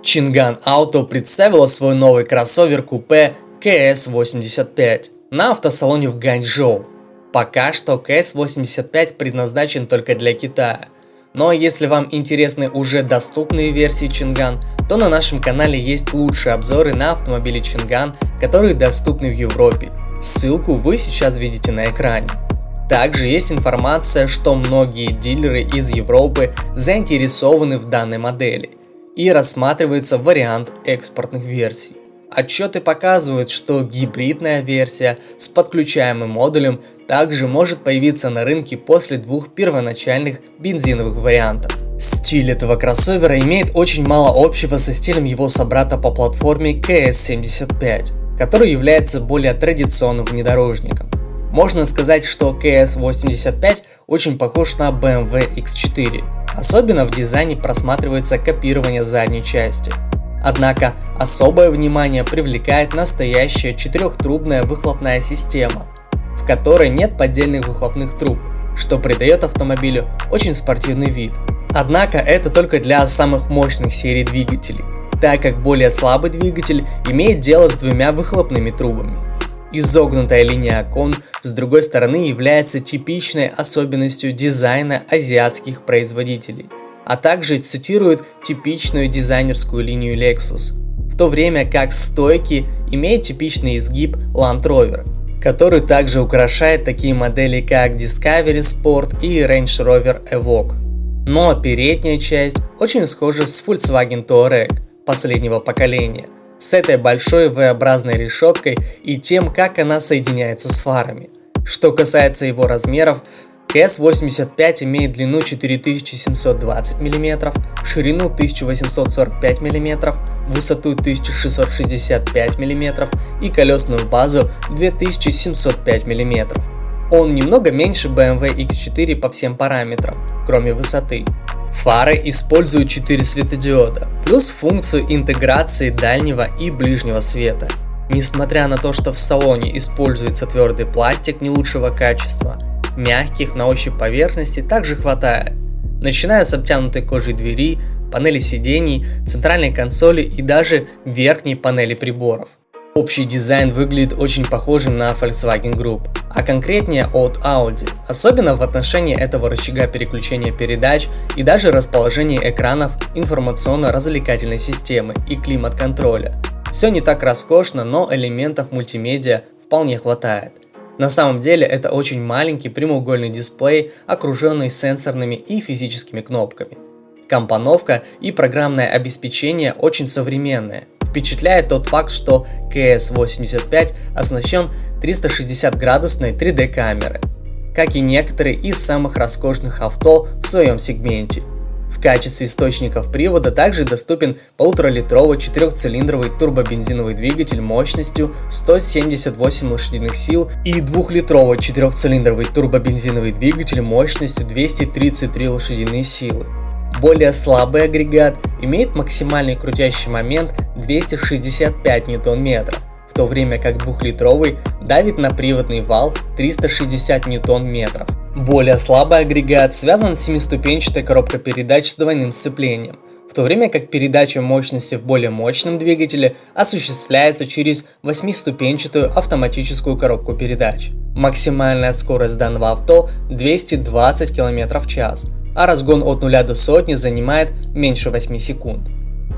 Чинган Auto представила свой новый кроссовер-купе КС-85 на автосалоне в Ганчжоу. Пока что КС-85 предназначен только для Китая. Но если вам интересны уже доступные версии Чинган, то на нашем канале есть лучшие обзоры на автомобили Чинган, которые доступны в Европе. Ссылку вы сейчас видите на экране. Также есть информация, что многие дилеры из Европы заинтересованы в данной модели и рассматривается вариант экспортных версий. Отчеты показывают, что гибридная версия с подключаемым модулем также может появиться на рынке после двух первоначальных бензиновых вариантов. Стиль этого кроссовера имеет очень мало общего со стилем его собрата по платформе КС-75, который является более традиционным внедорожником. Можно сказать, что КС-85 очень похож на BMW X4, особенно в дизайне просматривается копирование задней части. Однако особое внимание привлекает настоящая четырехтрубная выхлопная система, в которой нет поддельных выхлопных труб, что придает автомобилю очень спортивный вид. Однако это только для самых мощных серий двигателей, так как более слабый двигатель имеет дело с двумя выхлопными трубами. Изогнутая линия окон, с другой стороны, является типичной особенностью дизайна азиатских производителей, а также цитирует типичную дизайнерскую линию Lexus, в то время как стойки имеют типичный изгиб Land Rover, который также украшает такие модели как Discovery Sport и Range Rover Evoque. Но передняя часть очень схожа с Volkswagen Touareg последнего поколения, с этой большой V-образной решеткой и тем, как она соединяется с фарами. Что касается его размеров, КС-85 имеет длину 4720 мм, ширину 1845 мм, высоту 1665 мм и колесную базу 2705 мм. Он немного меньше BMW X4 по всем параметрам, кроме высоты. Фары используют 4 светодиода, плюс функцию интеграции дальнего и ближнего света. Несмотря на то, что в салоне используется твердый пластик не лучшего качества, мягких на ощупь поверхностей также хватает, начиная с обтянутой кожей двери, панели сидений, центральной консоли и даже верхней панели приборов. Общий дизайн выглядит очень похожим на Volkswagen Group, а конкретнее от Audi, особенно в отношении этого рычага переключения передач и даже расположения экранов информационно-развлекательной системы и климат-контроля. Все не так роскошно, но элементов мультимедиа вполне хватает. На самом деле это очень маленький прямоугольный дисплей, окруженный сенсорными и физическими кнопками. Компоновка и программное обеспечение очень современное. Впечатляет тот факт, что КС-85 оснащен 360-градусной 3D камерой, как и некоторые из самых роскошных авто в своем сегменте. В качестве источников привода также доступен 1,5-литровый 4-цилиндровый турбобензиновый двигатель мощностью 178 лошадиных сил и 2-литровый 4-цилиндровый турбобензиновый двигатель мощностью 233 лошадиные силы. Более слабый агрегат имеет максимальный крутящий момент 265 Нм, в то время как 2-литровый давит на приводный вал 360 Нм. Более слабый агрегат связан с 7-ступенчатой коробкой передач с двойным сцеплением, в то время как передача мощности в более мощном двигателе осуществляется через 8-ступенчатую автоматическую коробку передач. Максимальная скорость данного авто 220 км в час, а разгон от 0 до сотни занимает меньше 8 секунд.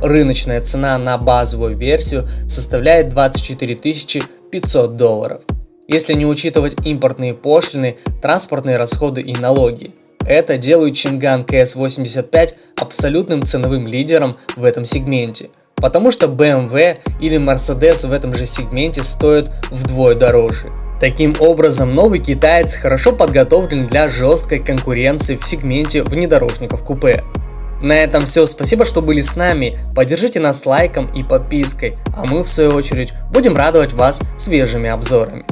Рыночная цена на базовую версию составляет 24 500 долларов, если не учитывать импортные пошлины, транспортные расходы и налоги. Это делает Чинган КС-85 абсолютным ценовым лидером в этом сегменте, потому что BMW или Mercedes в этом же сегменте стоят вдвое дороже. Таким образом, новый китаец хорошо подготовлен для жесткой конкуренции в сегменте внедорожников купе. На этом все, спасибо, что были с нами, поддержите нас лайком и подпиской, а мы в свою очередь будем радовать вас свежими обзорами.